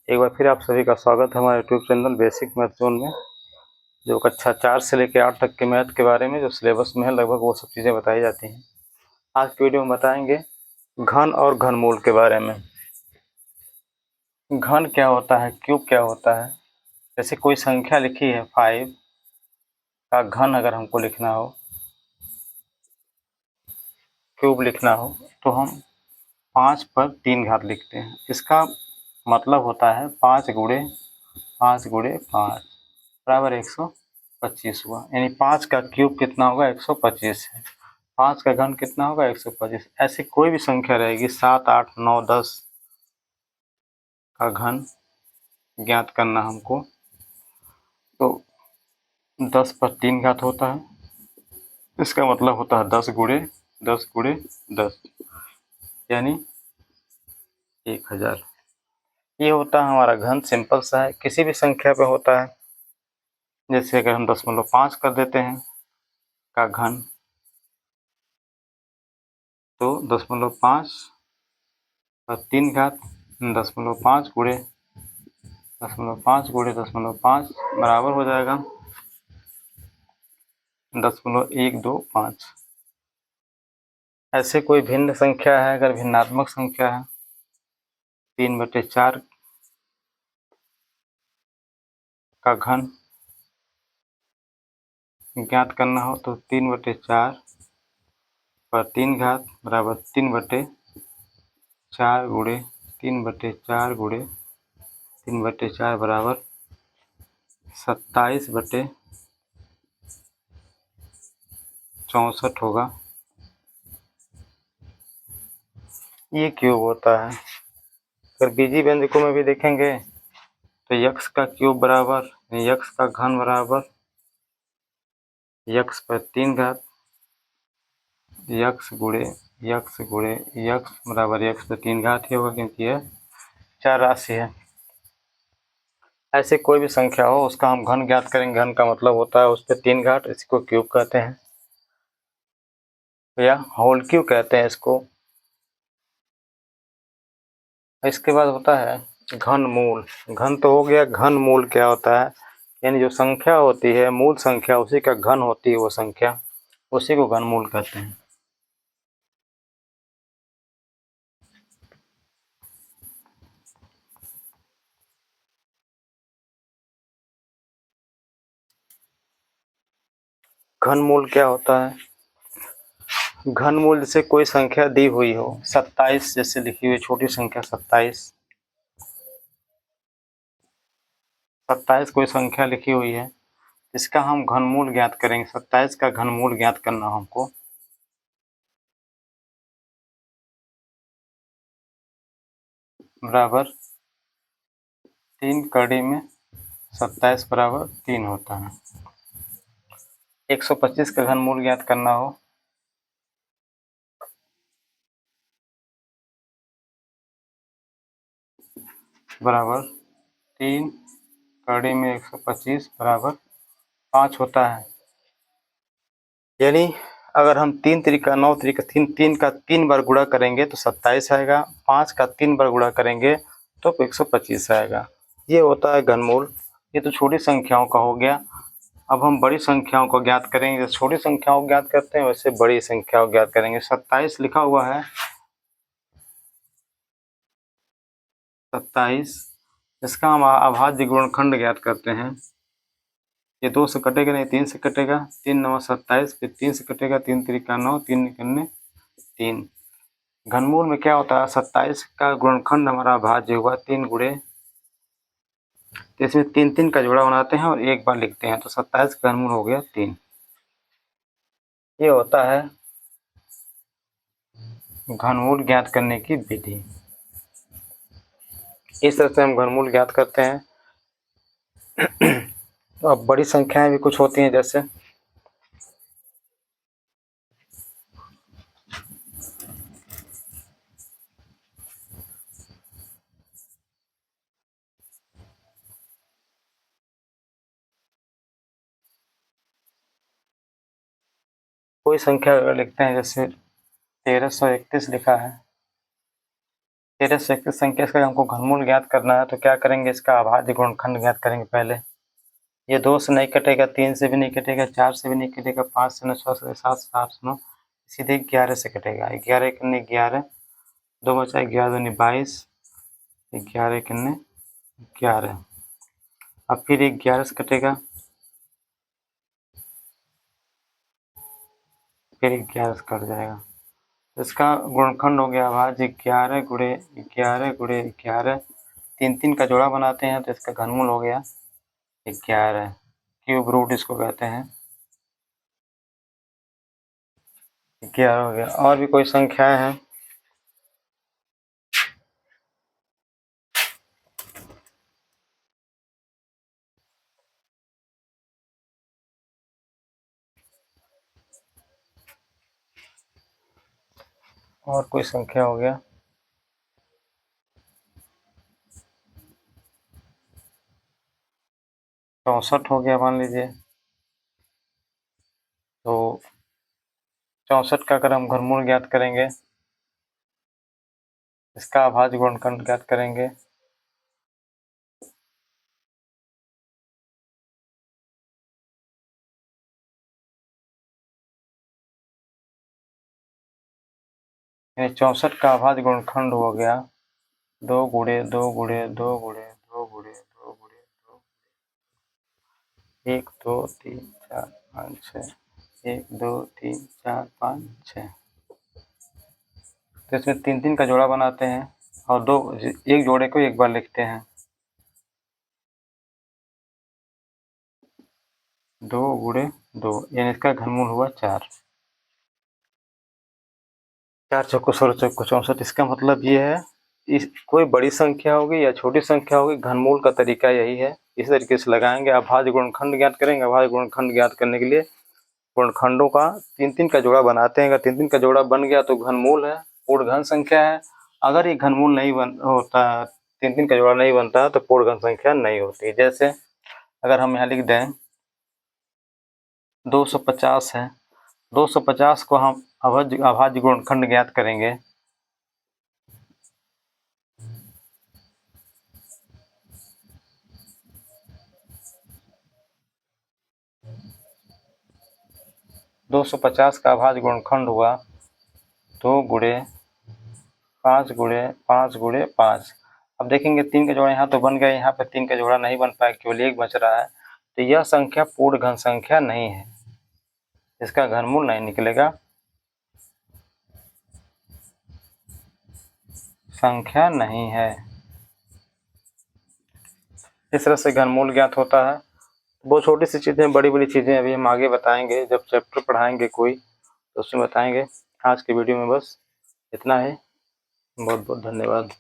एक बार फिर आप सभी का स्वागत है हमारे YouTube channel basic math zone में, जो कक्षा 4 से लेकर 8 तक के मैथ के बारे में जो सिलेबस में है लगभग वो सब चीज़ें बताई जाती हैं। आज की वीडियो में बताएंगे घन और घनमूल के बारे में। घन क्या होता है, क्यूब क्या होता है। जैसे कोई संख्या लिखी है 5 का घन अगर हमको लिखना हो, क्यूब लिखना हो, तो हम 5 पर 3 घात लिखते हैं। इसका मतलब होता है 5 गुणे 5 गुणे 5 बराबर 125 हुआ। यानी 5 का क्यूब कितना होगा, 125 है। 5 का घन कितना होगा, 125। ऐसी कोई भी संख्या रहेगी 7, 8, 9, 10 का घन ज्ञात करना हमको, तो 10 पर 3 घात होता है। इसका मतलब होता है 10 गुणे 10 गुणे 10 यानी 1000। ये होता है हमारा घन। सिंपल सा है, किसी भी संख्या पे होता है। जैसे अगर हम 0.5 कर देते हैं का घन, तो 0.5 और 3 घात 0.5 गुणे 0.5 गुणे 0.5 बराबर हो जाएगा 0.125। ऐसे कोई भिन्न संख्या है, अगर भिन्नात्मक संख्या है 3/4 का घन ज्ञात करना हो, तो 3/4 पर 3 घात बराबर 3/4 गुणे 3/4 गुणे 3/4 बराबर 27/64 होगा। ये क्यूब होता है। अगर बीजी व्यंजकों में भी देखेंगे तो यक्स का क्यूब बराबर यक्स का घन बराबर यक्स पर 3 घात यक्स गुणे यक्स गुणे यक्स बराबर यक्स पर 3 घात ही होगा, क्योंकि यह 4 राशि है। ऐसे कोई भी संख्या हो उसका हम घन ज्ञात करेंगे। घन का मतलब होता है उस पर 3 घात, इसको क्यूब कहते हैं या होल क्यूब कहते हैं इसको। इसके बाद होता है घनमूल। घन तो हो गया, घनमूल क्या होता है, यानी जो संख्या होती है मूल संख्या उसी का घन होती है, वो संख्या उसी को घनमूल कहते हैं। घनमूल क्या होता है, घनमूल जैसे कोई संख्या दी हुई हो, 27 जैसे लिखी हुई छोटी संख्या 27 कोई संख्या लिखी हुई है, इसका हम घनमूल ज्ञात करेंगे। 27 का घनमूल ज्ञात करना हमको, बराबर 3 कड़ी में 27 बराबर 3 होता है। 125 का घनमूल ज्ञात करना हो, बराबर 3 कड़ी में 125 बराबर 5 होता है। यानी अगर हम 3 तरीका 9 तरीका 3 का 3 बार गुणा करेंगे तो 27 आएगा, 5 का 3 बार गुणा करेंगे तो 125 आएगा। ये होता है घनमूल। ये तो छोटी संख्याओं का हो गया। अब हम बड़ी संख्याओं को ज्ञात करेंगे। जैसे छोटी संख्याओं को ज्ञात करते हैं वैसे बड़ी संख्याओं को ज्ञात करेंगे। 27 लिखा हुआ है, 27 इसका हम अभाज्य गुणनखंड ज्ञात करते हैं। ये 2 से कटेगा नहीं, 3 से कटेगा, 3 9 27, फिर 3 से कटेगा, 3 त्रिका 9, 3 निकलने 3। घनमूल में क्या होता है, 27 का गुणनखंड हमारा अभाज्य हुआ 3 गुणे, तो इसमें 3 का जोड़ा बनाते हैं और एक बार लिखते हैं, तो 27 का घनमूल हो गया 3। ये होता है घनमूल ज्ञात करने की विधि। इस तरह से हम घनमूल ज्ञात करते हैं। तो अब बड़ी संख्याएं भी कुछ होती हैं, जैसे कोई संख्या अगर लिखते हैं, जैसे 1331 लिखा है, 13 से 31 संख्या इसका हमको घनमूल ज्ञात करना है, तो क्या करेंगे, इसका अभाज्य गुणनखंड ज्ञात करेंगे पहले। ये 2 से नहीं कटेगा, 3 से भी नहीं कटेगा, 4 से भी नहीं कटेगा, 5 से 9, 6 से 7, 7 से 9, सीधे 11 से कटेगा। 11 कितने 11, 2 बचा 11 दूनी 22, 11 कितने 11। अब फिर 11 से कटेगा, फिर 11 से कट जाएगा। तो इसका गुणनखंड हो गया अभाज्य 11 गुणे 11 गुणे 11, 3 का जोड़ा बनाते हैं तो इसका घनमूल हो गया 11, क्यूब रूट इसको कहते हैं, 11 हो गया। और भी कोई संख्याएं हैं? और कोई संख्या हो गया? 64 हो गया मान लीजिए। तो 64 का अगर हम घनमूल ज्ञात करेंगे, इसका अभाज्य गुणनखंड ज्ञात करेंगे, यानी 64 का अभाज्य गुणनखंड हो गया 2 गुणे 2 गुणे 2 गुणे 2 गुणे 2 गुणे 2, 1 2 3 4 5 6, 1 2 3 4 5 6। तो इसमें 3 का जोड़ा बनाते हैं और एक जोड़े को एक बार लिखते हैं। 2 गुणे 2, यानी इसका घनमूल हुआ 4। 4 चौको 16 चौको 64। इसका मतलब ये है, इस कोई बड़ी संख्या होगी या छोटी संख्या होगी, घनमूल का तरीका यही है, इस तरीके से लगाएंगे। अभाज्य गुणनखंड ज्ञात करेंगे, अभाज्य गुणनखंड ज्ञात करने के लिए गुणनखंडों का 3 का जोड़ा बनाते हैं। अगर 3 का जोड़ा बन गया तो घनमूल है, पूर्ण घन संख्या है। अगर ये घनमूल नहीं होता, 3 का जोड़ा नहीं बनता तो पूर्ण घन संख्या नहीं होती। जैसे अगर हम यहाँ लिख दें 250 है, 250 को हम अभाज्य गुणनखंड ज्ञात करेंगे। दो 250 का अभाज्य गुणनखंड हुआ 2 गुणे 5 गुणे 5 गुणे 5। अब देखेंगे 3 का जोड़ा यहाँ तो बन गया, यहाँ पर 3 का जोड़ा नहीं बन पाया, केवल 1 बच रहा है। तो यह संख्या पूर्ण घन संख्या नहीं है, इसका घनमूल नहीं निकलेगा, संख्या नहीं है। इस तरह से घनमूल ज्ञात होता है। बहुत छोटी सी चीज़ें, बड़ी बड़ी चीज़ें अभी हम आगे बताएंगे, जब चैप्टर पढ़ाएंगे कोई तो उसमें बताएंगे। आज के वीडियो में बस इतना ही। बहुत बहुत धन्यवाद।